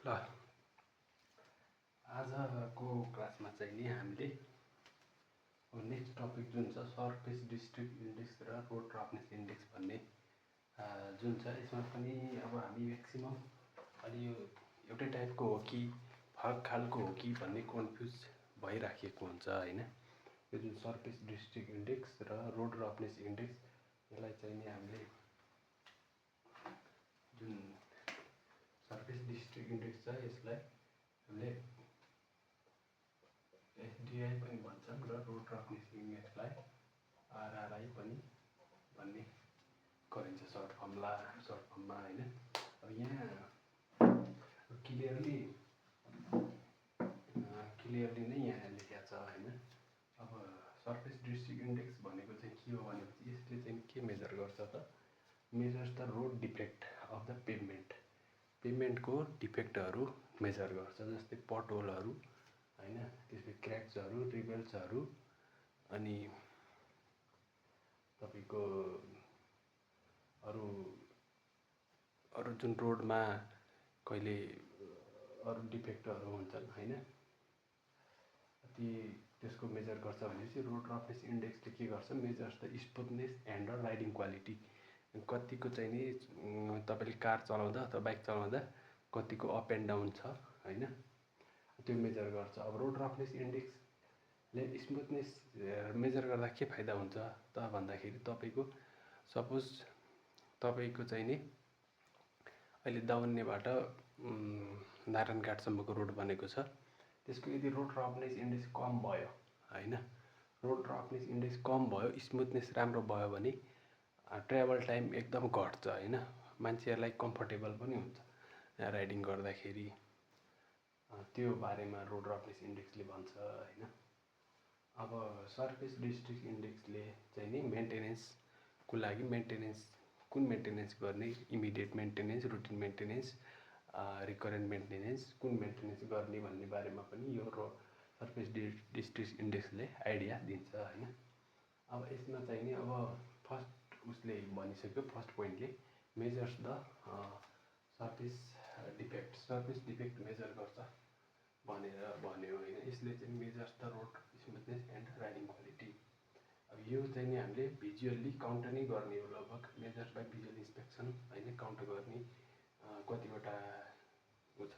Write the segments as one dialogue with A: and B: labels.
A: ल आजको क्लासमा चाहिँ नि हामीले नेक्स्ट टपिक जुन छ सर्फेस डिस्ट्रिक्ट इन्डेक्स र रोड रफनेस इन्डेक्स भन्ने जुन छ यसमा पनि अब हामी म्याक्सिमम अलि यो एउटै टाइपको हो कि फरक खालको हो कि भन्ने कन्फ्युज भइराखेको हुन्छ हैन। यो जुन सर्फेस डिस्ट्रिक्ट इन्डेक्स र रोड रफनेस इन्डेक्स यसलाई चाहिँ नि हामीले जुन सर्फेस डिस्ट्रिक्ट इन्डेक्स छ यसलाई हामीले एसडिआई पनि भन्छौँ र रोड रफनेस इन्डेक्सलाई आरआरआई पनि भन्ने गरिन्छ सर्ट फर्ममा हैन। अब यहाँ क्लियरली नै यहाँ लेखेको छ हैन। अब सर्फेस डिस्ट्रिक्ट इन्डेक्स भनेको चाहिँ के हो भनेपछि यसले चाहिँ के मेजर गर्छ त measures the road defect of the पेमेन्टको डिफेक्टहरू मेजर गर्छ, जस्तै पटहोलहरू हैन, त्यसपछि क्र्याक्सहरू, रिबल्सहरू, अनि तपाईको अरू जुन रोडमा कहिले अरू डिफेक्टहरू हुन्छन् हैन, त्यसको मेजर गर्छ भनेपछि रोड रफनेस इन्डेक्सले के गर्छ measures the smoothness and the riding quality. कतिको चाहिँ नि तपाईले कार चलाउँदा अथवा बाइक चलाउँदा कतिको अप एन्ड डाउन छ हैन, त्यो मेजर गर्छ। अब रोड रफनेस इन्डेक्सले स्मुथनेस मेजर गर्दा के फाइदा हुन्छ त भन्दाखेरि तपाईको सपोज तपाईको चाहिँ नि अहिले दाउन्नेबाट नारायणघाटसम्मको रोड बनेको छ, त्यसको यदि रोड रफनेस इन्डेक्स कम भयो हैन, रोड रफनेस इन्डेक्स कम भयो, स्मुथनेस राम्रो भयो भने ट्राभल टाइम एकदम घट्छ हैन, मान्छेहरूलाई कम्फर्टेबल पनि हुन्छ राइडिङ गर्दाखेरि। त्यो बारेमा रोड रफनेस इन्डेक्सले भन्छ हैन। अब सर्फेस डिस्ट्रिक्ट इन्डेक्सले चाहिँ नि मेन्टेनेन्सको लागि कुन मेन्टेनेन्स गर्ने, immediate maintenance, routine maintenance, recurrent maintenance, कुन मेन्टेनेन्स गर्ने भन्ने बारेमा पनि यो सर्फेस डिस्ट्रिक्ट इन्डेक्सले आइडिया दिन्छ हैन। अब यसमा चाहिँ नि अब फर्स्ट उसले भनिसक्यो, फर्स्ट पोइन्टले measures the surface defect measure गर्छ भनेर भन्यो हैन। यसले चाहिँ measures the road smoothness and riding quality. अब यो चाहिँ नि हामीले भिजुअल्ली काउन्ट नै गर्ने हो, लगभग मेजर्स बाई भिजुअल इन्स्पेक्सन हैन, काउन्ट गर्ने कतिवटा उ छ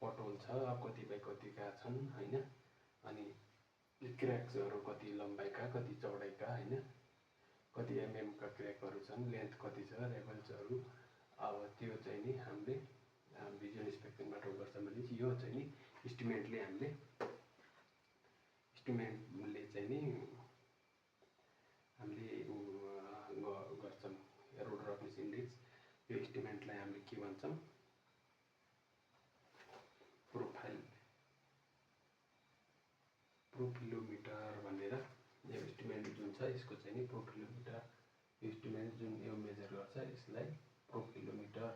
A: पटहोल छ, कति बाई कतिका छन् हैन, अनि क्र्याक्सहरू कति लम्बाइका कति चौडाइका हैन, कति एमएमका क्र्याकहरू छन्, लेन्थ कति छ, रेबल्सहरू। अब त्यो चाहिँ नि हामीले भिजुअल इन्स्पेक्सनबाट गर्छ भनेपछि यो चाहिँ नि इस्टिमेटले चाहिँ नि हामीले गर्छौँ रोड रफनेस इन्डेक्स। यो इस्टिमेटलाई हामीले के भन्छौँ प्रोफिलोमिटर भनेर। यो इस्टिमेट जुन छ यसको चाहिँ नि प्रोफिलोमिटर इस्टिमेट जुन यो मेजर गर्छ यसलाई प्रोफिलोमिटर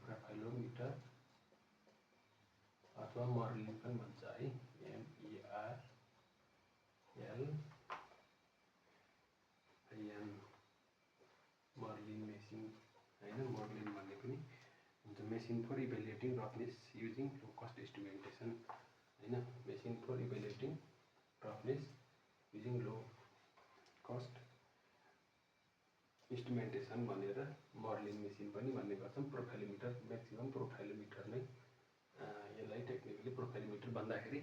A: प्रोफाइलोमिटर अथवा मर्लिन पनि भन्छ है, MERLIN मर्लिन मेसिन हैन। मर्लिन भन्ने पनि हुन्छ, machine for evaluating roughness using low cost estimation हैन, machine for evaluating roughness using low cost estimation भनेर मर्लिन मेसिन पनि भन्ने गर्छौँ। प्रोफाइलोमिटर म्याक्सिमम प्रोफाइलोमिटर नै यसलाई टेक्निकली प्रोफाइलोमिटर भन्दाखेरि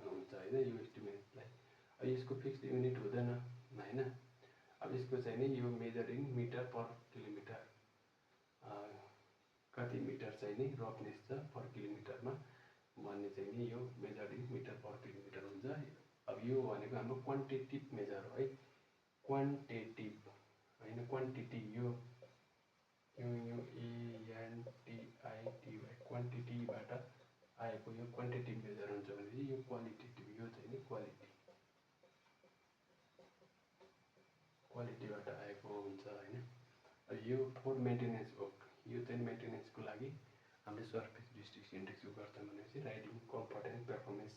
A: हुन्छ हैन यो इस्टिमेटलाई। अब यसको फिक्स्ड युनिट हुँदैन हैन। अब यसको चाहिँ नि यो मेजरिङ मिटर पर किलोमिटर, कति मिटर चाहिँ नि रफनेस छ पर किलोमिटरमा भन्ने चाहिँ नि यो मेजरिङ मिटर पर किलोमिटर हुन्छ। अब यो भनेको हाम्रो क्वान्टिटिभ मेजर हो है, क्वान्टिटिभ हैन, क्वान्टिटी यो ANTITY क्वान्टिटीबाट आएको यो क्वान्टिटिभ मेजर हुन्छ भनेपछि यो क्वालिटेटिभ, यो चाहिँ नि क्वालिटीबाट आएको हुन्छ हैन। यो फोर मेन्टेनेन्स हो, यो चाहिँ मेन्टेनेन्सको लागि हामीले सर्फेस डिस्ट्रिक्ट इन्डेक्स गर्छौँ भनेपछि राइडिङ कम्फर्ट एन्ड पर्फर्मेन्स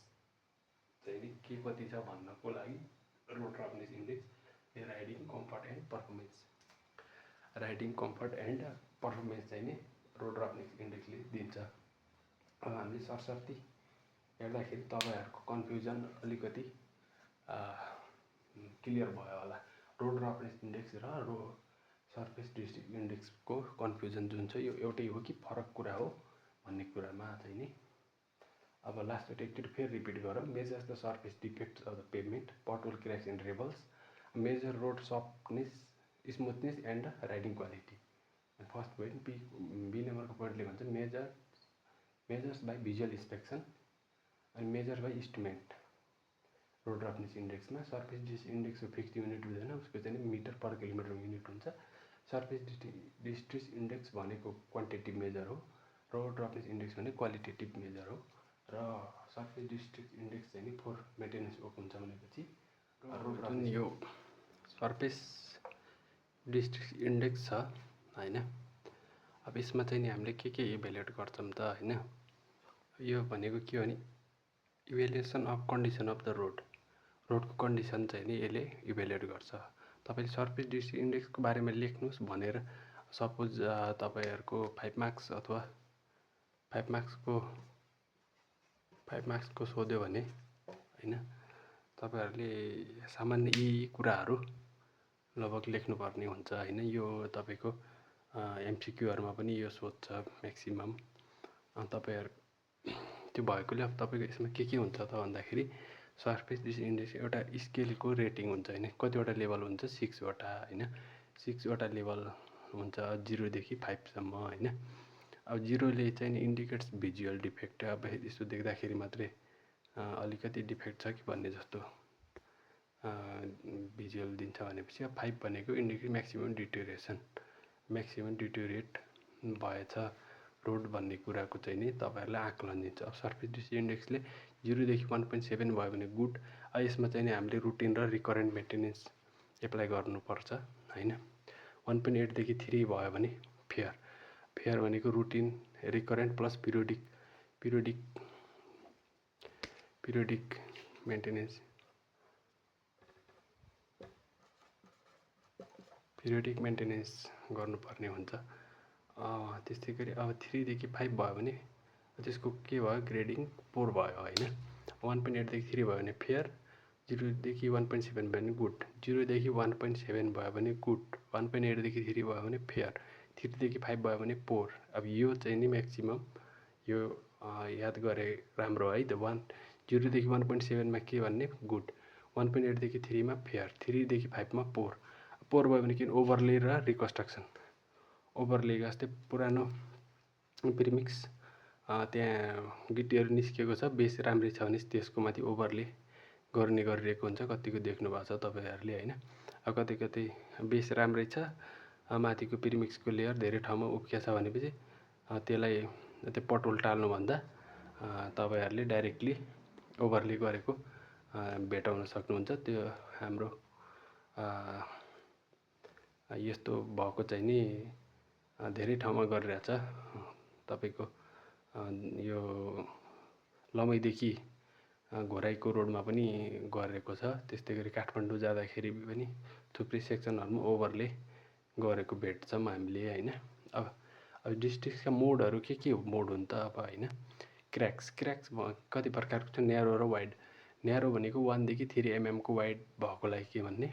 A: चाहिँ नि के कति छ भन्नको लागि road roughness index riding comfort and performance चाहिँ नि रोड रफनेस इन्डेक्सले दिन्छ। अब हामीले सरसर्ती हेर्दाखेरि तपाईँहरूको कन्फ्युजन अलिकति क्लियर भयो होला। रोड रफनेस इन्डेक्स र सर्फेस डिस्ट्रिक्ट इन्डेक्सको कन्फ्युजन जुन छ यो एउटै हो कि फरक कुरा हो भन्ने कुरामा चाहिँ नि अब लास्टमा एकचोटि फेरि रिपिट गरौँ। Measure the surface defects of the pavement, pothole cracks and ravels, measure road softness, smoothness and riding quality. First point B नम्बरको पोइन्टले भन्छ मेजर्स बाई भिजुअल इन्स्पेक्सन अनि measure by estimate. Road roughness इन्डेक्समा surface distress इन्डेक्सको fixed unit हुँदैन, उसको चाहिँ metre per kilometre unit हुन्छ। सर्फेस डिस्ट्रिक्ट इन्डेक्स भनेको क्वान्टिटिभ मेजर हो, रोड रफनेस इन्डेक्स भने क्वालिटेटिभ मेजर हो। र सर्फेस डिस्ट्रिक्ट इन्डेक्स चाहिँ नि फोर मेन्टेनेन्स वर्क हुन्छ भनेपछि जुन यो सर्फेस डिस्ट्रिक्ट इन्डेक्स छ हैन, अब यसमा चाहिँ नि हामीले के इभ्यालुएट गर्छौँ त हैन। यो भनेको के हो भने evaluation of condition of the रोडको कन्डिसन चाहिँ नि यसले इभ्यालुएट गर्छ। तपाईँले सर्फेस डिस्ट्रिक्ट इन्डेक्सको बारेमा लेख्नुहोस् भनेर सपोज तपाईँहरूको 5 मार्क्स अथवा 5 मार्क्सको सोध्यो भने हैन, तपाईहरुले सामान्य यी कुराहरू लगभग लेख्नुपर्ने हुन्छ हैन। यो तपाईको एमसीक्यूहरुमा पनि यो सोध्छ म्याक्सिमम। तपाईहरु त्यो भएकोले अब तपाईको यसमा के हुन्छ त भन्दाखेरि सर्फेस डिस्ट्रिक्ट इन्डेक्स एउटा स्केलको रेटिङ हुन्छ हैन। कतिवटा लेभल हुन्छ 6 वटा हैन, 6 वटा लेभल हुन्छ 0 देखि 5 सम्म हैन। अब 0 ले चाहिँ इन्डिकेट्स भिजुअल डिफेक्ट, अब यसो देख्दाखेरि मात्रै अलिकति डिफेक्ट छ कि भन्ने जस्तो भिजुअल दिन्छ भनेपछि अब 5 भनेको इन्डिकेट म्याक्सिमम डिटोरिएट भएछ रोड भन्ने कुराको चाहिँ नि तपाईहरुलाई आकलन दिन्छ। अब सर्फेस डिस्ट्रिक्ट इन्डेक्सले 0 देखि 1.7 भयो भने गुड। यसमा चाहिँ नि हामीले रुटिन र रिकरेन्ट मेन्टेनेन्स एप्लाई गर्नुपर्छ हैन। 1.8 देखि 3 भयो भने फेयर भनेको routine recurrent plus periodic maintenance गर्नुपर्ने हुन्छ। त्यस्तै गरी अब 3 देखि 5 भयो भने त्यसको के भयो ग्रेडिङ 4 भयो हैन। 1.8 देखि 3 भयो भने फेयर, 0 देखि 1.7 भयो भने गुड, 0 देखि 1.7 भयो भने गुड, 1.8 देखि 3 भयो भने फेयर, 3 देखि 5 भयो भने पोर। अब यो चाहिँ नि म्याक्सिमम यो याद गरे राम्रो है त। 0 देखि 1.7 मा के भन्ने गुड, 1.8 देखि 3 मा फेयर, 3 देखि 5 मा पोर भयो भने किन ओभरले र रिकन्स्ट्रक्सन। ओभरले जस्तै पुरानो प्रिमिक्स त्यहाँ गिटीहरू निस्केको छ, बेस राम्रै छ भने त्यसको माथि ओभरले गर्ने गरिरहेको हुन्छ। कतिको देख्नु भएको छ तपाईहरुले हैन। अब कतै बेस राम्रै छ, माथिको प्रिमिक्सको लेयर धेरै ठाउँमा उक्किया छ भनेपछि त्यसलाई त्यो पटोल टाल्नु भन्दा तपाईहरुले डाइरेक्टली ओभरले गरेको भेटाउन सक्नुहुन्छ। त्यो हाम्रो यस्तो भएको चाहिँ नि धेरै ठाउँमा गरिरहेछ। तपाईको यो लमैदेखि घोराइको रोडमा पनि गरेको छ। त्यस्तै गरी काठमाडौँ जाँदाखेरि पनि थुप्रै सेक्सनहरुमा ओभरले गरेको भेट्छौँ हामीले हैन। अब डिस्ट्रिक्टका मोडहरु के मोड हुन् त अब हैन। क्रैक्स कति प्रकारको छ, न्यारो र वाइड। न्यारो भनेको 1 देखि 3 mm को वाइड भएकोलाई के भन्ने,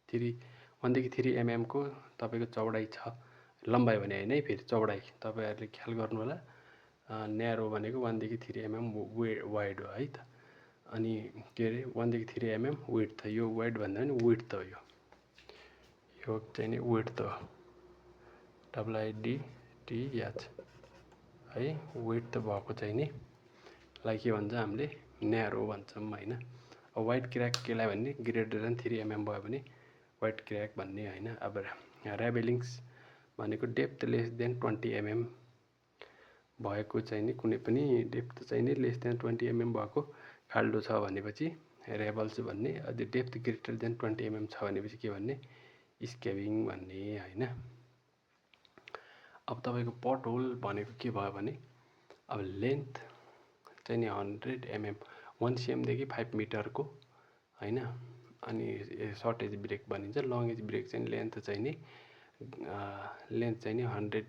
A: 1 देखि 3 mm को तपाईको चौडाइ छ, लम्बाइ भने हैन है, फेरि चौडाइ तपाईहरुले ख्याल गर्नु होला। न्यारो भनेको 1 देखि 3 mm वाइड हो है त। अनि के अरे 1 देखि 3 mm विड्थ, यो वाइड भन्दा पनि विड्थ हो। यो चाहिँ नि विड्थ हो, WIDTH है। विड्थ भएको चाहिँ नि लाई के भन्छ हामीले न्यारो भन्छौँ हैन। अब वाइड क्र्याक केलाई भन्ने ग्रेटर देन 3 mm भयो भने वाइड क्र्याक भन्ने हैन। अब र्याबेलिङ्स भनेको डेप्थ लेस देन 20 mm भएको चाहिँ नि कुनै पनि डेप्थ चाहिँ नि लेस देन 20 mm भएको खाल्डो छ भनेपछि रेबल्स भन्ने। अझ डेप्थ ग्रेटर देन 20 mm छ भनेपछि के भन्ने स्केभिङ भन्ने हैन। अब तपाईको पट होल भनेको के भयो भने अब लेन्थ चाहिँ नि 100 mm 1 cmदेखि 5 मिटरको हैन। अनि सर्ट एज ब्रेक भनिन्छ। लङ एज ब्रेक चाहिँ लेन्थ चाहिँ नि 100